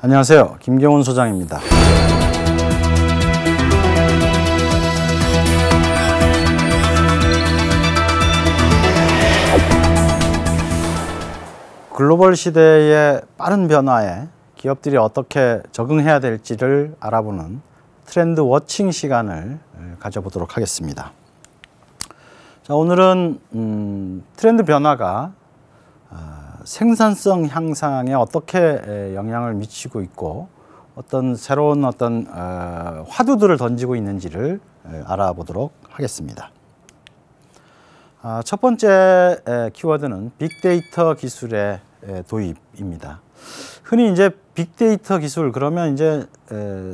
안녕하세요. 김경훈 소장입니다. 글로벌 시대의 빠른 변화에 기업들이 어떻게 적응해야 될지를 알아보는 트렌드 워칭 시간을 가져보도록 하겠습니다. 자, 오늘은 트렌드 변화가 생산성 향상에 어떻게 영향을 미치고 있고 어떤 새로운 화두들을 던지고 있는지를 알아보도록 하겠습니다. 첫 번째 키워드는 빅데이터 기술의 도입입니다. 흔히 이제 빅데이터 기술 그러면 이제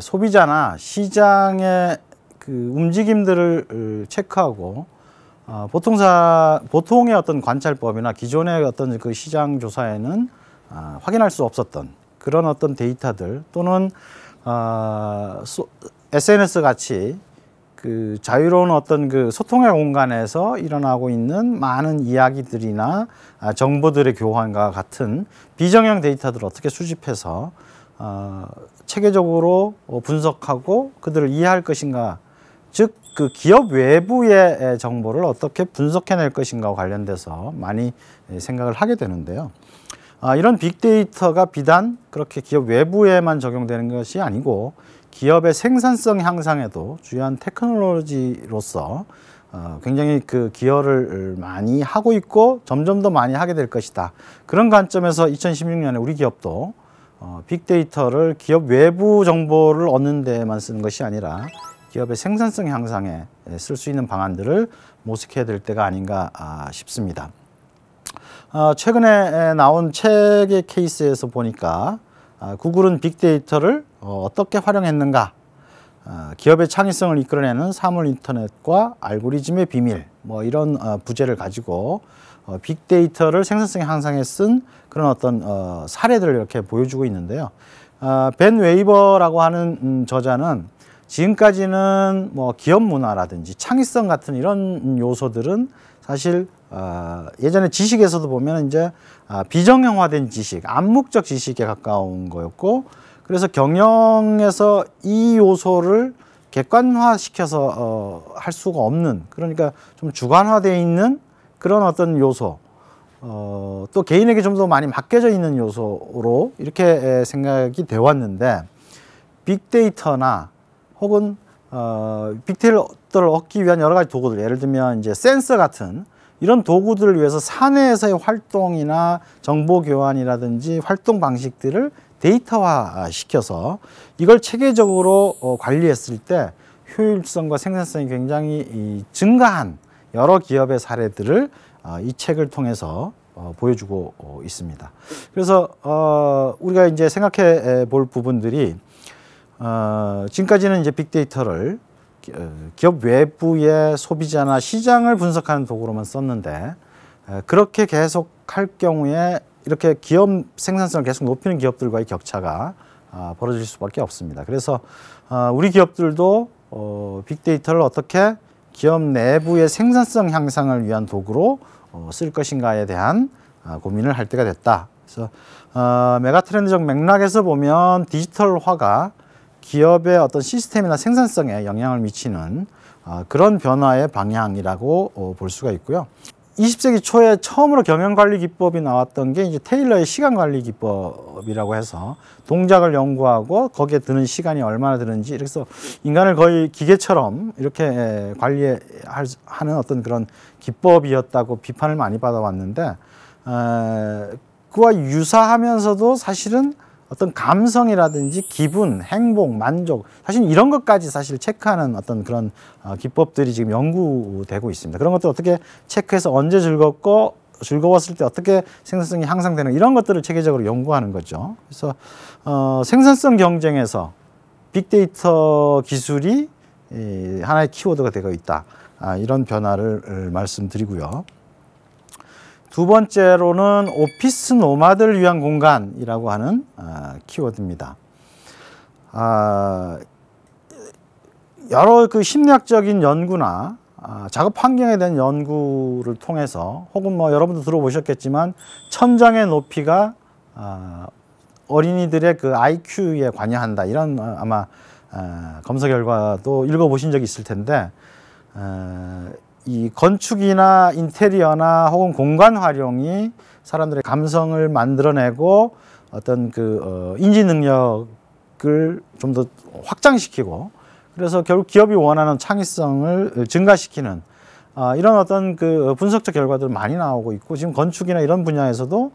소비자나 시장의 그 움직임들을 체크하고 보통의 어떤 관찰법이나 기존의 어떤 그 시장 조사에는 확인할 수 없었던 그런 어떤 데이터들 또는 SNS 같이 그 자유로운 어떤 그 소통의 공간에서 일어나고 있는 많은 이야기들이나 정보들의 교환과 같은 비정형 데이터들을 어떻게 수집해서 체계적으로 분석하고 그들을 이해할 것인가, 즉 그 기업 외부의 정보를 어떻게 분석해낼 것인가와 관련돼서 많이 생각을 하게 되는데요. 이런 빅데이터가 비단 그렇게 기업 외부에만 적용되는 것이 아니고 기업의 생산성 향상에도 주요한 테크놀로지로서 굉장히 그 기여를 많이 하고 있고 점점 더 많이 하게 될 것이다. 그런 관점에서 2016년에 우리 기업도 빅데이터를 기업 외부 정보를 얻는 데만 쓰는 것이 아니라 기업의 생산성 향상에 쓸 수 있는 방안들을 모색해야 될 때가 아닌가 싶습니다. 최근에 나온 책의 케이스에서 보니까 구글은 빅데이터를 어떻게 활용했는가, 기업의 창의성을 이끌어내는 사물 인터넷과 알고리즘의 비밀, 뭐 이런 부제를 가지고 빅데이터를 생산성 향상에 쓴 그런 어떤 사례들을 이렇게 보여주고 있는데요. 벤 웨이버라고 하는 저자는 지금까지는 뭐 기업 문화라든지 창의성 같은 이런 요소들은 사실 예전에 지식에서도 보면 이제 비정형화된 지식, 암묵적 지식에 가까운 거였고, 그래서 경영에서 이 요소를 객관화시켜서 할 수가 없는, 그러니까 좀 주관화되어 있는 그런 어떤 요소, 또 개인에게 좀 더 많이 맡겨져 있는 요소로 이렇게 생각이 되어 왔는데, 빅데이터나 혹은 빅데이터를 얻기 위한 여러 가지 도구들, 예를 들면 이제 센서 같은 이런 도구들을 위해서 사내에서의 활동이나 정보 교환이라든지 활동 방식들을 데이터화 시켜서 이걸 체계적으로 관리했을 때 효율성과 생산성이 굉장히 증가한 여러 기업의 사례들을 이 책을 통해서 보여주고 있습니다. 그래서 우리가 이제 생각해 볼 부분들이 지금까지는 이제 빅데이터를 기업 외부의 소비자나 시장을 분석하는 도구로만 썼는데, 그렇게 계속 할 경우에 이렇게 기업 생산성을 계속 높이는 기업들과의 격차가 벌어질 수밖에 없습니다. 그래서 우리 기업들도 빅데이터를 어떻게 기업 내부의 생산성 향상을 위한 도구로 쓸 것인가에 대한 고민을 할 때가 됐다. 그래서 메가트렌드적 맥락에서 보면 디지털화가 기업의 어떤 시스템이나 생산성에 영향을 미치는 그런 변화의 방향이라고 볼 수가 있고요. 20세기 초에 처음으로 경영관리 기법이 나왔던 게 이제 테일러의 시간관리 기법이라고 해서 동작을 연구하고 거기에 드는 시간이 얼마나 드는지, 그래서 인간을 거의 기계처럼 이렇게 관리하는 어떤 그런 기법이었다고 비판을 많이 받아왔는데, 그와 유사하면서도 사실은 어떤 감성이라든지 기분, 행복, 만족, 사실 이런 것까지 사실 체크하는 어떤 그런 기법들이 지금 연구되고 있습니다. 그런 것들 어떻게 체크해서 언제 즐거웠을 때 어떻게 생산성이 향상되는 이런 것들을 체계적으로 연구하는 거죠. 그래서 생산성 경쟁에서 빅데이터 기술이 하나의 키워드가 되고 있다. 이런 변화를 말씀드리고요. 두 번째로는 오피스 노마드를 위한 공간이라고 하는 키워드입니다. 여러 그 심리학적인 연구나 작업 환경에 대한 연구를 통해서, 혹은 뭐 여러분도 들어보셨겠지만 천장의 높이가 어린이들의 그 IQ에 관여한다 이런 아마 검사 결과도 읽어보신 적이 있을 텐데 이 건축이나 인테리어나 혹은 공간 활용이 사람들의 감성을 만들어내고 어떤 그 인지 능력을 좀 더 확장시키고 그래서 결국 기업이 원하는 창의성을 증가시키는 이런 어떤 그 분석적 결과들 많이 나오고 있고 지금 건축이나 이런 분야에서도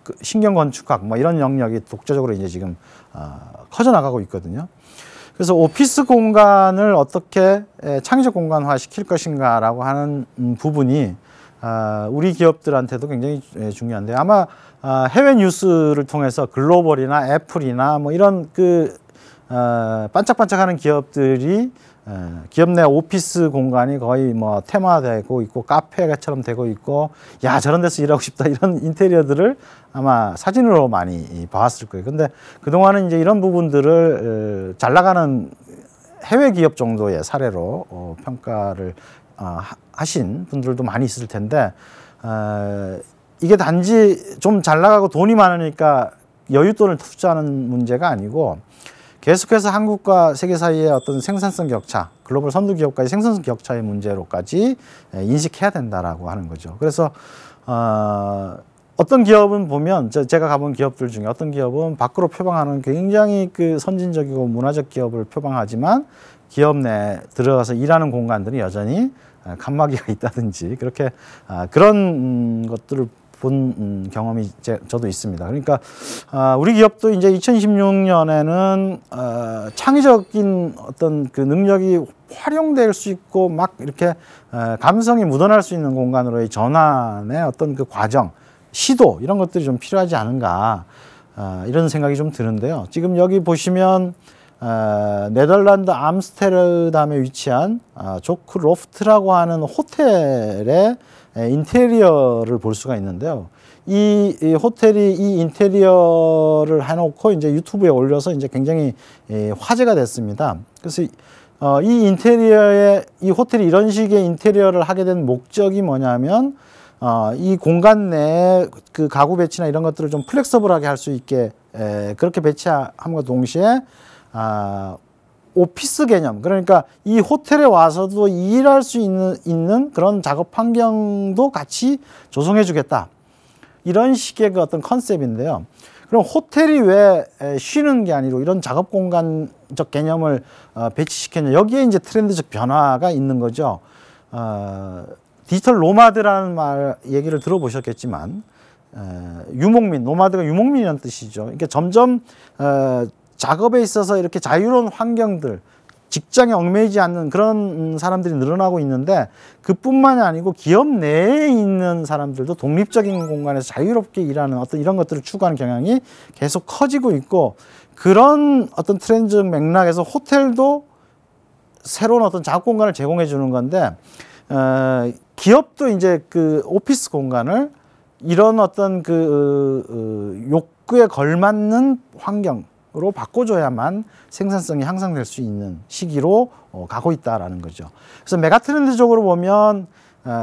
그 신경 건축학 뭐 이런 영역이 독자적으로 이제 지금 커져 나가고 있거든요. 그래서 오피스 공간을 어떻게 창의적 공간화 시킬 것인가라고 하는 부분이 우리 기업들한테도 굉장히 중요한데 아마 해외 뉴스를 통해서 글로벌이나 애플이나 뭐 이런 그 반짝반짝하는 기업들이 기업 내 오피스 공간이 거의 뭐 테마되고 있고 카페처럼 되고 있고 야 저런 데서 일하고 싶다 이런 인테리어들을 아마 사진으로 많이 봐왔을 거예요. 근데 그동안은 이제 이런 부분들을 잘 나가는 해외 기업 정도의 사례로 평가를 하신 분들도 많이 있을 텐데 이게 단지 좀 잘 나가고 돈이 많으니까 여윳돈을 투자하는 문제가 아니고 계속해서 한국과 세계 사이의 어떤 생산성 격차, 글로벌 선두 기업까지 생산성 격차의 문제로까지 인식해야 된다라고 하는 거죠. 그래서 어떤 기업은 보면 제가 가본 기업들 중에 어떤 기업은 밖으로 표방하는 굉장히 그 선진적이고 문화적 기업을 표방하지만 기업 내 들어가서 일하는 공간들이 여전히 칸막이가 있다든지 그렇게 그런 것들을 본 경험이 저도 있습니다. 그러니까 우리 기업도 이제 2016년에는 창의적인 어떤 그 능력이 활용될 수 있고 막 이렇게 감성이 묻어날 수 있는 공간으로의 전환의 어떤 그 과정, 시도 이런 것들이 좀 필요하지 않은가 이런 생각이 좀 드는데요. 지금 여기 보시면 네덜란드 암스테르담에 위치한 조크 로프트라고 하는 호텔의 인테리어를 볼 수가 있는데요. 이 호텔이 이 인테리어를 해놓고 이제 유튜브에 올려서 이제 굉장히 화제가 됐습니다. 그래서 이 호텔이 이런 식의 인테리어를 하게 된 목적이 뭐냐면 이 공간 내에 그 가구 배치나 이런 것들을 좀 플렉서블하게 할 수 있게 그렇게 배치함과 동시에 오피스 개념, 그러니까 이 호텔에 와서도 일할 수 있는 그런 작업 환경도 같이 조성해 주겠다. 이런 식의 그 어떤 컨셉인데요. 그럼 호텔이 왜 쉬는 게 아니고 이런 작업 공간적 개념을 배치시켰냐. 여기에 이제 트렌드적 변화가 있는 거죠. 디지털 노마드라는 말 얘기를 들어보셨겠지만 유목민, 노마드가 유목민이라는 뜻이죠. 그러니까 점점 작업에 있어서 이렇게 자유로운 환경들, 직장에 얽매이지 않는 그런 사람들이 늘어나고 있는데 그뿐만이 아니고 기업 내에 있는 사람들도 독립적인 공간에서 자유롭게 일하는 어떤 이런 것들을 추구하는 경향이 계속 커지고 있고 그런 어떤 트렌드적 맥락에서 호텔도 새로운 어떤 작업 공간을 제공해 주는 건데 기업도 이제 그 오피스 공간을 이런 어떤 그 욕구에 걸맞는 환경 으로 바꿔줘야만 생산성이 향상될 수 있는 시기로 가고 있다라는 거죠. 그래서 메가트렌드적으로 보면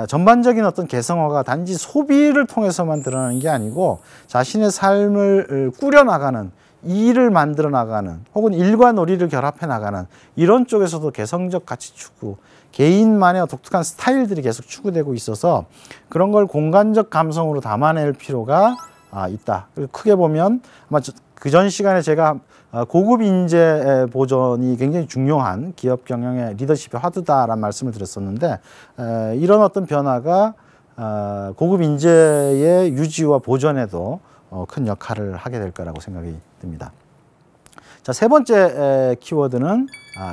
전반적인 어떤 개성화가 단지 소비를 통해서만 드러나는 게 아니고 자신의 삶을 꾸려나가는 일을 만들어 나가는 혹은 일과 놀이를 결합해 나가는 이런 쪽에서도 개성적 가치 추구, 개인만의 독특한 스타일들이 계속 추구되고 있어서 그런 걸 공간적 감성으로 담아낼 필요가 있다. 그리고 크게 보면 아마 그전 시간에 제가 고급 인재 보존이 굉장히 중요한 기업 경영의 리더십의 화두다라는 말씀을 드렸었는데 이런 어떤 변화가 고급 인재의 유지와 보존에도 큰 역할을 하게 될 거라고 생각이 듭니다. 자, 세 번째 키워드는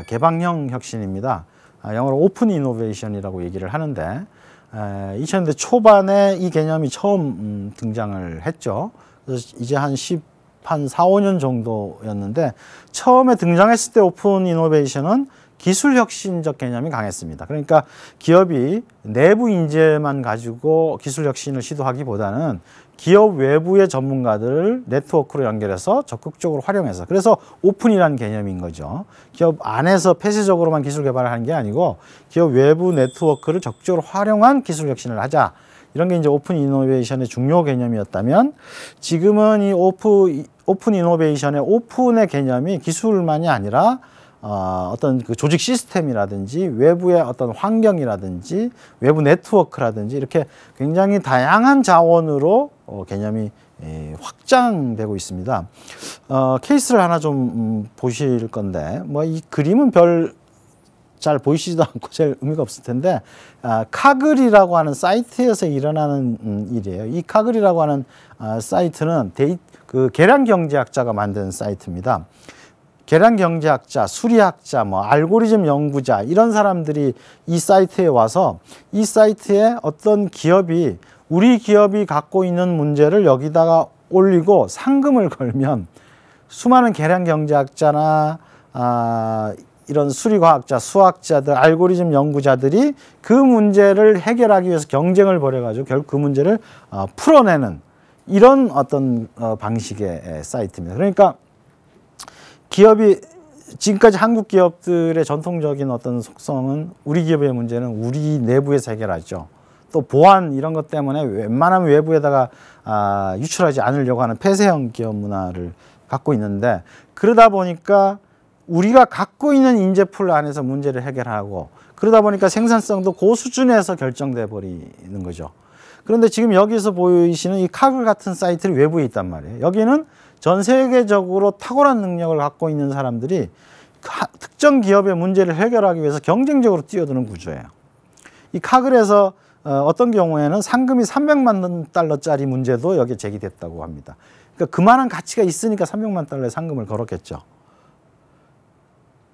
개방형 혁신입니다. 영어로 오픈 이노베이션이라고 얘기를 하는데 2000년대 초반에 이 개념이 처음 등장을 했죠. 그래서 이제 한 4, 5년 정도였는데 처음에 등장했을 때 오픈 이노베이션은 기술 혁신적 개념이 강했습니다. 그러니까 기업이 내부 인재만 가지고 기술 혁신을 시도하기보다는 기업 외부의 전문가들을 네트워크로 연결해서 적극적으로 활용해서 그래서 오픈이라는 개념인 거죠. 기업 안에서 폐쇄적으로만 기술 개발을 하는 게 아니고 기업 외부 네트워크를 적극적으로 활용한 기술 혁신을 하자. 이런 게 이제 오픈 이노베이션의 중요 개념이었다면 지금은 이 오픈 이노베이션의 오픈의 개념이 기술만이 아니라 어떤 그 조직 시스템이라든지 외부의 어떤 환경이라든지 외부 네트워크라든지 이렇게 굉장히 다양한 자원으로 개념이 확장되고 있습니다. 케이스를 하나 좀 보실 건데 뭐 이 그림은 별 잘 보이시지도 않고 제일 의미가 없을 텐데 카글이라고 하는 사이트에서 일어나는 일이에요. 이 카글이라고 하는 사이트는 그 계량경제학자가 만든 사이트입니다. 계량경제학자, 수리학자, 뭐 알고리즘 연구자 이런 사람들이 이 사이트에 와서 이 사이트에 어떤 기업이 우리 기업이 갖고 있는 문제를 여기다가 올리고 상금을 걸면 수많은 계량경제학자나 이런 수리과학자, 수학자들, 알고리즘 연구자들이 그 문제를 해결하기 위해서 경쟁을 벌여가지고 결국 그 문제를 풀어내는 이런 어떤 방식의 사이트입니다. 그러니까 기업이 지금까지 한국 기업들의 전통적인 어떤 속성은 우리 기업의 문제는 우리 내부에서 해결하죠. 또 보안 이런 것 때문에 웬만하면 외부에다가 유출하지 않으려고 하는 폐쇄형 기업 문화를 갖고 있는데 그러다 보니까 우리가 갖고 있는 인재풀 안에서 문제를 해결하고 그러다 보니까 생산성도 그 수준에서 결정돼 버리는 거죠. 그런데 지금 여기서 보이시는 이 카글 같은 사이트는 외부에 있단 말이에요. 여기는 전 세계적으로 탁월한 능력을 갖고 있는 사람들이 특정 기업의 문제를 해결하기 위해서 경쟁적으로 뛰어드는 구조예요. 이 카글에서 어떤 경우에는 상금이 300만 달러짜리 문제도 여기에 제기됐다고 합니다. 그러니까 그만한 가치가 있으니까 300만 달러의 상금을 걸었겠죠.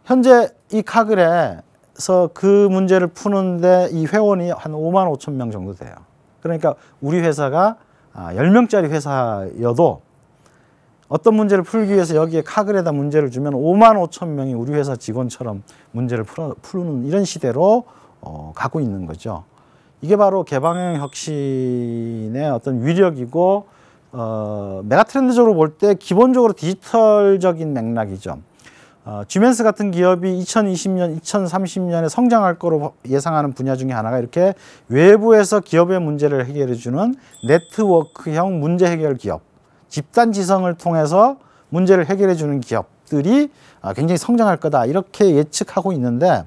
현재 이 카글에서 그 문제를 푸는데 이 회원이 한 5만 5천 명 정도 돼요. 그러니까 우리 회사가 10명짜리 회사여도 어떤 문제를 풀기 위해서 여기에 카글에다 문제를 주면 5만 5천 명이 우리 회사 직원처럼 문제를 푸는 이런 시대로 가고 있는 거죠. 이게 바로 개방형 혁신의 어떤 위력이고 메가트렌드적으로 볼 때 기본적으로 디지털적인 맥락이죠. 쥐멘스 같은 기업이 2020년, 2030년에 성장할 거로 예상하는 분야 중에 하나가 이렇게 외부에서 기업의 문제를 해결해 주는 네트워크형 문제 해결 기업, 집단 지성을 통해서 문제를 해결해 주는 기업들이 굉장히 성장할 거다 이렇게 예측하고 있는데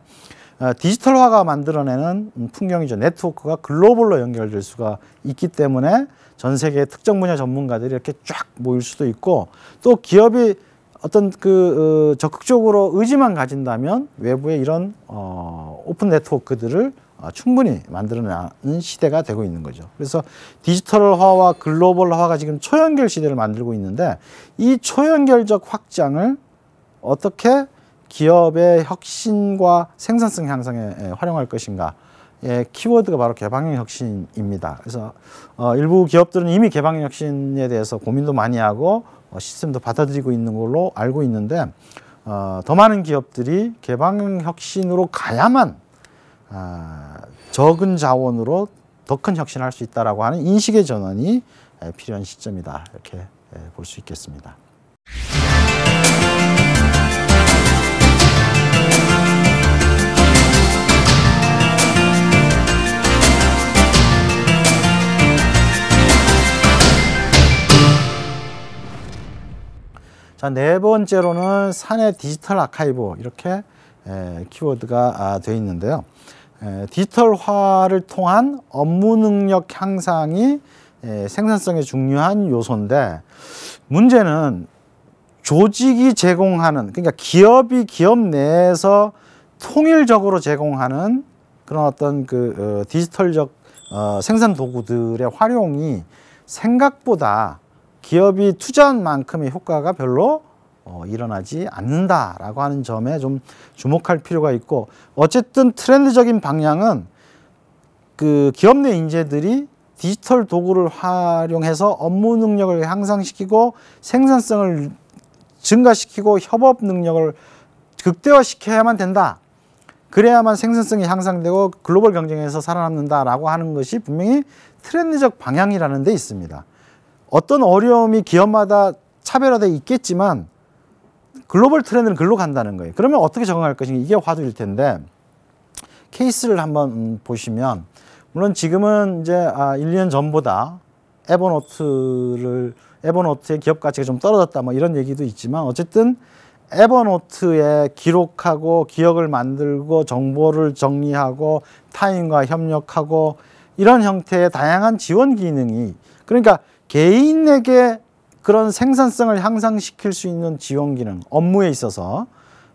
디지털화가 만들어내는 풍경이죠. 네트워크가 글로벌로 연결될 수가 있기 때문에 전 세계 특정 분야 전문가들이 이렇게 쫙 모일 수도 있고 또 기업이 어떤 적극적으로 의지만 가진다면 외부에 이런 오픈 네트워크들을 충분히 만들어내는 시대가 되고 있는 거죠. 그래서 디지털화와 글로벌화가 지금 초연결 시대를 만들고 있는데 이 초연결적 확장을 어떻게 기업의 혁신과 생산성 향상에 활용할 것인가. 키워드가 바로 개방형 혁신입니다. 그래서 일부 기업들은 이미 개방형 혁신에 대해서 고민도 많이 하고 시스템도 받아들이고 있는 걸로 알고 있는데 더 많은 기업들이 개방형 혁신으로 가야만 적은 자원으로 더 큰 혁신을 할 수 있다라고 하는 인식의 전환이 필요한 시점이다. 이렇게 볼 수 있겠습니다. 자, 네 번째로는 사내 디지털 아카이브 이렇게 키워드가 되어 있는데요. 디지털화를 통한 업무 능력 향상이 생산성에 중요한 요소인데 문제는 조직이 제공하는 그러니까 기업이 기업 내에서 통일적으로 제공하는 그런 어떤 디지털적 생산 도구들의 활용이 생각보다 기업이 투자한 만큼의 효과가 별로 일어나지 않는다라고 하는 점에 좀 주목할 필요가 있고 어쨌든 트렌드적인 방향은 기업 내 인재들이 디지털 도구를 활용해서 업무 능력을 향상시키고 생산성을 증가시키고 협업 능력을 극대화시켜야만 된다. 그래야만 생산성이 향상되고 글로벌 경쟁에서 살아남는다라고 하는 것이 분명히 트렌드적 방향이라는 데 있습니다. 어떤 어려움이 기업마다 차별화되어 있겠지만 글로벌 트렌드는 글로 간다는 거예요. 그러면 어떻게 적응할 것인가 이게 화두일 텐데 케이스를 한번 보시면 물론 지금은 이제 1, 2년 전보다 에버노트의 기업 가치가 좀 떨어졌다 뭐 이런 얘기도 있지만 어쨌든 에버노트에 기록하고 기억을 만들고 정보를 정리하고 타인과 협력하고 이런 형태의 다양한 지원 기능이 그러니까 개인에게 그런 생산성을 향상시킬 수 있는 지원 기능, 업무에 있어서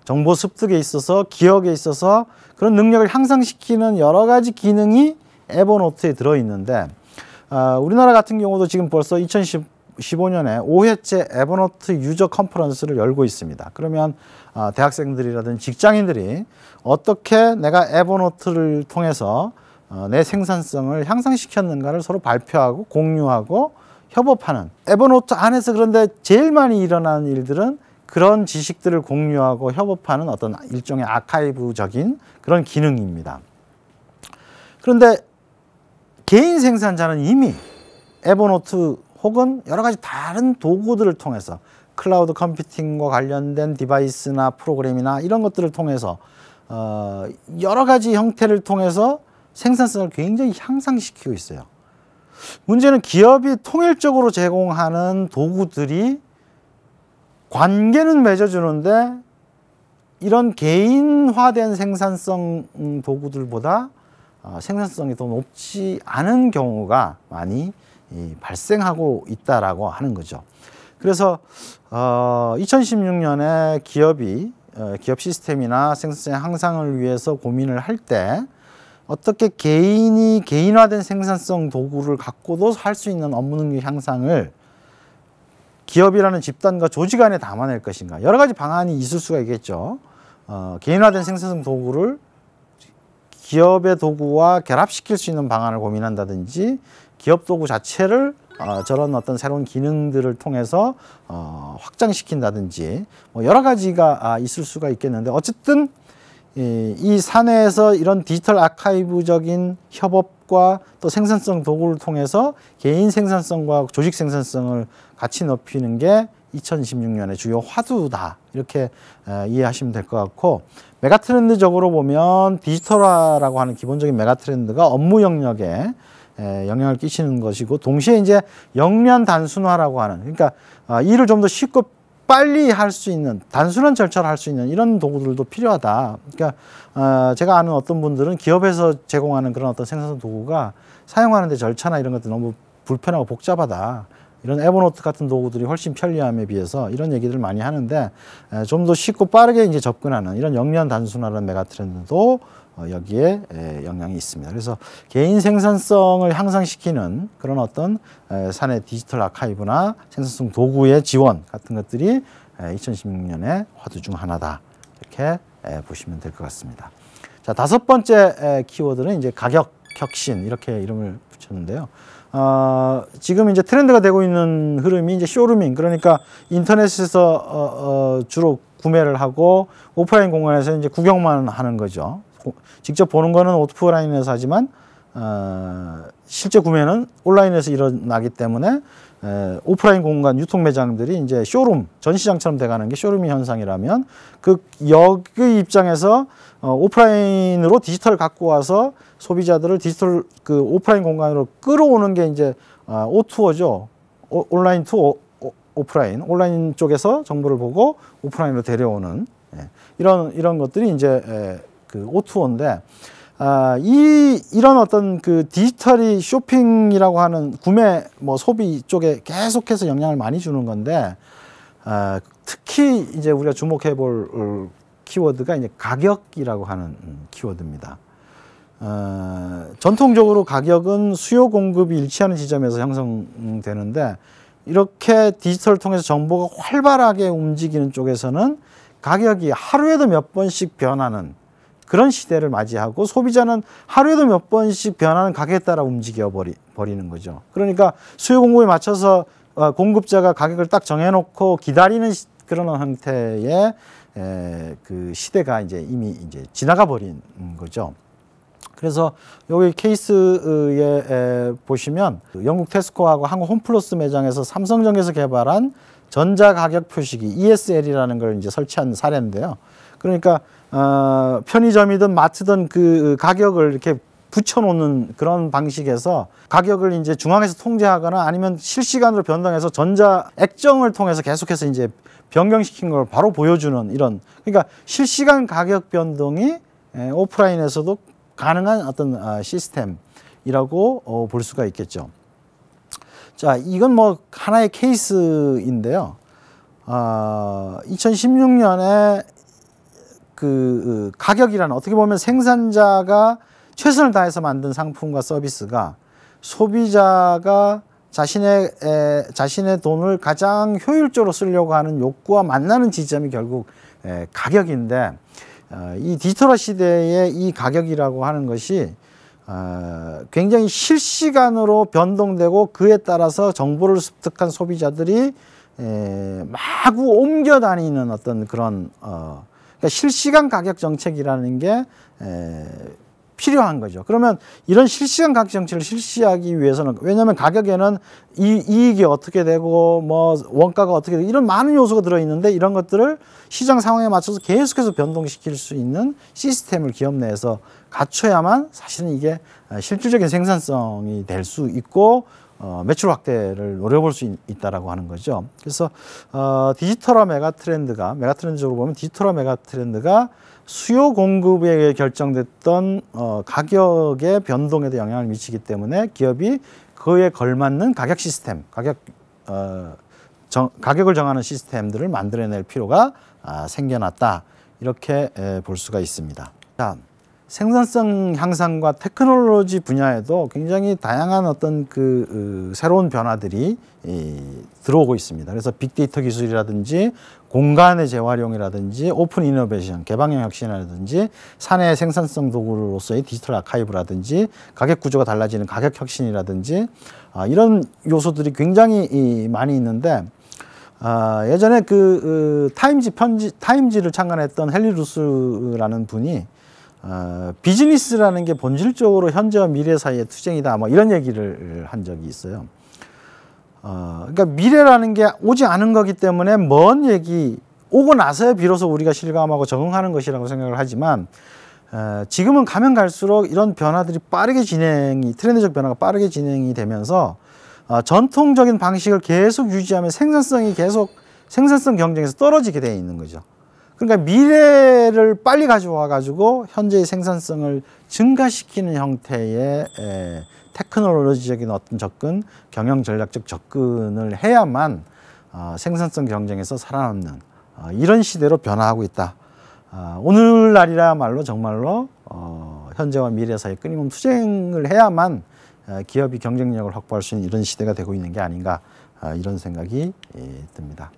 정보 습득에 있어서 기억에 있어서 그런 능력을 향상시키는 여러 가지 기능이 에버노트에 들어있는데 우리나라 같은 경우도 지금 벌써 2015년에 5회째 에버노트 유저 컨퍼런스를 열고 있습니다. 그러면 대학생들이라든지 직장인들이 어떻게 내가 에버노트를 통해서 내 생산성을 향상시켰는가를 서로 발표하고 공유하고 협업하는 에버노트 안에서 그런데 제일 많이 일어나는 일들은 그런 지식들을 공유하고 협업하는 어떤 일종의 아카이브적인 그런 기능입니다. 그런데 개인 생산자는 이미 에버노트 혹은 여러 가지 다른 도구들을 통해서 클라우드 컴퓨팅과 관련된 디바이스나 프로그램이나 이런 것들을 통해서 여러 가지 형태를 통해서 생산성을 굉장히 향상시키고 있어요. 문제는 기업이 통일적으로 제공하는 도구들이 관계는 맺어주는데 이런 개인화된 생산성 도구들보다 생산성이 더 높지 않은 경우가 많이 발생하고 있다라고 하는 거죠. 그래서 2016년에 기업 시스템이나 생산성 향상을 위해서 고민을 할 때 어떻게 개인이 개인화된 생산성 도구를 갖고도 할 수 있는 업무 능력 향상을 기업이라는 집단과 조직 안에 담아낼 것인가 여러 가지 방안이 있을 수가 있겠죠. 개인화된 생산성 도구를 기업의 도구와 결합시킬 수 있는 방안을 고민한다든지 기업 도구 자체를 저런 어떤 새로운 기능들을 통해서 확장시킨다든지 뭐 여러 가지가 있을 수가 있겠는데 어쨌든 이 사내에서 이런 디지털 아카이브적인 협업과 또 생산성 도구를 통해서 개인 생산성과 조직 생산성을 같이 높이는 게 2016년의 주요 화두다 이렇게 이해하시면 될 것 같고 메가트렌드적으로 보면 디지털화라고 하는 기본적인 메가트렌드가 업무 영역에 영향을 끼치는 것이고 동시에 이제 역량 단순화라고 하는 그러니까 일을 좀 더 쉽고 빨리 할 수 있는 단순한 절차를 할 수 있는 이런 도구들도 필요하다. 그러니까 제가 아는 어떤 분들은 기업에서 제공하는 그런 어떤 생산성 도구가 사용하는데 절차나 이런 것들 너무 불편하고 복잡하다. 이런 에버노트 같은 도구들이 훨씬 편리함에 비해서 이런 얘기들을 많이 하는데 좀 더 쉽고 빠르게 이제 접근하는 이런 역량 단순화라는 메가트렌드도 여기에 영향이 있습니다. 그래서 개인 생산성을 향상시키는 그런 어떤 사내 디지털 아카이브나 생산성 도구의 지원 같은 것들이 2016년의 화두 중 하나다. 이렇게 보시면 될 것 같습니다. 자, 다섯 번째 키워드는 이제 가격 혁신 이렇게 이름을 붙였는데요. 지금 이제 트렌드가 되고 있는 흐름이 이제 쇼루밍 그러니까 인터넷에서 주로 구매를 하고 오프라인 공간에서 이제 구경만 하는 거죠. 직접 보는 거는 오프라인에서 하지만 실제 구매는 온라인에서 일어나기 때문에 오프라인 공간 유통 매장들이 이제 쇼룸 전시장처럼 돼가는 게 쇼룸 현상이라면 그 여기 입장에서 오프라인으로 디지털을 갖고 와서 소비자들을 디지털 그 오프라인 공간으로 끌어오는 게 이제 오투어죠. 온라인 투 오프라인 온라인 쪽에서 정보를 보고 오프라인으로 데려오는 이런 것들이 이제 그 오투어인데 이런 어떤 그 디지털이 쇼핑이라고 하는 구매 뭐 소비 쪽에 계속해서 영향을 많이 주는 건데 특히 이제 우리가 주목해 볼 키워드가 이제 가격이라고 하는 키워드입니다. 전통적으로 가격은 수요 공급이 일치하는 지점에서 형성되는데 이렇게 디지털을 통해서 정보가 활발하게 움직이는 쪽에서는 가격이 하루에도 몇 번씩 변하는 그런 시대를 맞이하고 소비자는 하루에도 몇 번씩 변하는 가격에 따라 움직여 버리는 거죠. 그러니까 수요 공급에 맞춰서 공급자가 가격을 딱 정해놓고 기다리는 그런 형태의 그 시대가 이제 이미 이제 지나가 버린 거죠. 그래서 여기 케이스에 보시면 영국 테스코하고 한국 홈플러스 매장에서 삼성전기에서 개발한 전자가격 표시기 ESL이라는 걸 이제 설치한 사례인데요. 그러니까 편의점이든 마트든 그 가격을 이렇게 붙여놓는 그런 방식에서 가격을 이제 중앙에서 통제하거나 아니면 실시간으로 변동해서 전자 액정을 통해서 계속해서 이제 변경시킨 걸 바로 보여주는 이런, 그러니까 실시간 가격 변동이 오프라인에서도 가능한 어떤 시스템이라고 볼 수가 있겠죠. 자, 이건 뭐 하나의 케이스인데요. 2016년에 그 가격이라는, 어떻게 보면 생산자가 최선을 다해서 만든 상품과 서비스가 소비자가 자신의 돈을 가장 효율적으로 쓰려고 하는 욕구와 만나는 지점이 결국 가격인데, 이 디지털화 시대의 이 가격이라고 하는 것이 굉장히 실시간으로 변동되고 그에 따라서 정보를 습득한 소비자들이 마구 옮겨 다니는 어떤 그런 그러니까 실시간 가격 정책이라는 게 필요한 거죠. 그러면 이런 실시간 가격 정책을 실시하기 위해서는, 왜냐하면 가격에는 이익이 어떻게 되고 뭐 원가가 어떻게 되고 이런 많은 요소가 들어있는데, 이런 것들을 시장 상황에 맞춰서 계속해서 변동시킬 수 있는 시스템을 기업 내에서 갖춰야만 사실은 이게 실질적인 생산성이 될 수 있고 매출 확대를 노려볼 수 있다라고 하는 거죠. 그래서 디지털화 메가트렌드적으로 보면 디지털화 메가트렌드가 수요 공급에 결정됐던 가격의 변동에도 영향을 미치기 때문에 기업이 그에 걸맞는 가격 시스템, 가격을 정하는 시스템들을 만들어낼 필요가 생겨났다, 이렇게 볼 수가 있습니다. 자, 생산성 향상과 테크놀로지 분야에도 굉장히 다양한 어떤 새로운 변화들이 들어오고 있습니다. 그래서 빅데이터 기술이라든지 공간의 재활용이라든지 오픈 이노베이션, 개방형 혁신이라든지 사내 생산성 도구로서의 디지털 아카이브라든지 가격 구조가 달라지는 가격 혁신이라든지 이런 요소들이 굉장히 많이 있는데, 예전에 타임지를 창간했던 헨리 루스라는 분이 비즈니스라는 게 본질적으로 현재와 미래 사이의 투쟁이다, 뭐 이런 얘기를 한 적이 있어요. 그러니까 미래라는 게 오지 않은 거기 때문에 먼 얘기, 오고 나서야 비로소 우리가 실감하고 적응하는 것이라고 생각을 하지만, 지금은 가면 갈수록 이런 변화들이 트렌드적 변화가 빠르게 진행이 되면서 전통적인 방식을 계속 유지하면 생산성 경쟁에서 떨어지게 돼 있는 거죠. 그러니까 미래를 빨리 가져와 가지고 현재의 생산성을 증가시키는 형태의 테크놀로지적인 어떤 접근, 경영 전략적 접근을 해야만 생산성 경쟁에서 살아남는 이런 시대로 변화하고 있다. 오늘날이야말로 정말로 현재와 미래 사이에 끊임없는 투쟁을 해야만 기업이 경쟁력을 확보할 수 있는 이런 시대가 되고 있는 게 아닌가, 이런 생각이 듭니다.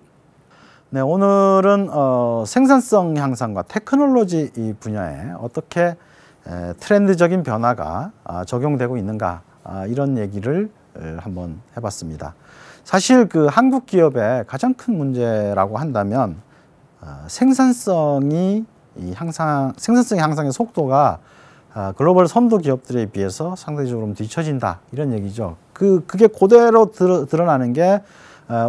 네, 오늘은 생산성 향상과 테크놀로지 이 분야에 어떻게 트렌드적인 변화가 적용되고 있는가, 이런 얘기를 한번 해봤습니다. 사실 한국 기업의 가장 큰 문제라고 한다면 생산성의 향상의 속도가 글로벌 선도 기업들에 비해서 상대적으로 뒤처진다, 이런 얘기죠. 그게 그대로 드러나는 게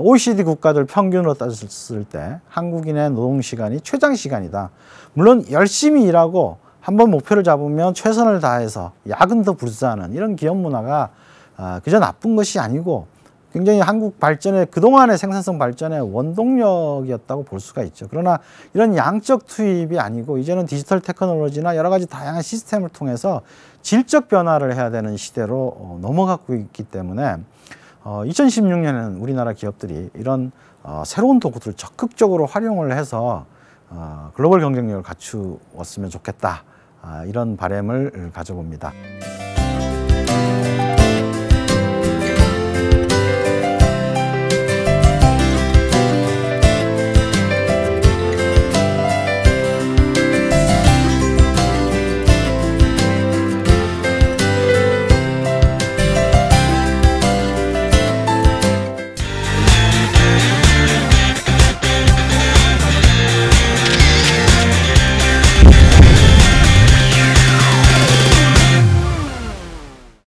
OECD 국가들 평균으로 따졌을 때 한국인의 노동시간이 최장시간이다. 물론 열심히 일하고 한번 목표를 잡으면 최선을 다해서 야근도 불사하는 이런 기업 문화가 그저 나쁜 것이 아니고 굉장히 한국 발전의, 그동안의 생산성 발전의 원동력이었다고 볼 수가 있죠. 그러나 이런 양적 투입이 아니고 이제는 디지털 테크놀로지나 여러 가지 다양한 시스템을 통해서 질적 변화를 해야 되는 시대로 넘어가고 있기 때문에 2016년에는 우리나라 기업들이 이런 새로운 도구들을 적극적으로 활용을 해서 글로벌 경쟁력을 갖추었으면 좋겠다, 이런 바람을 가져봅니다.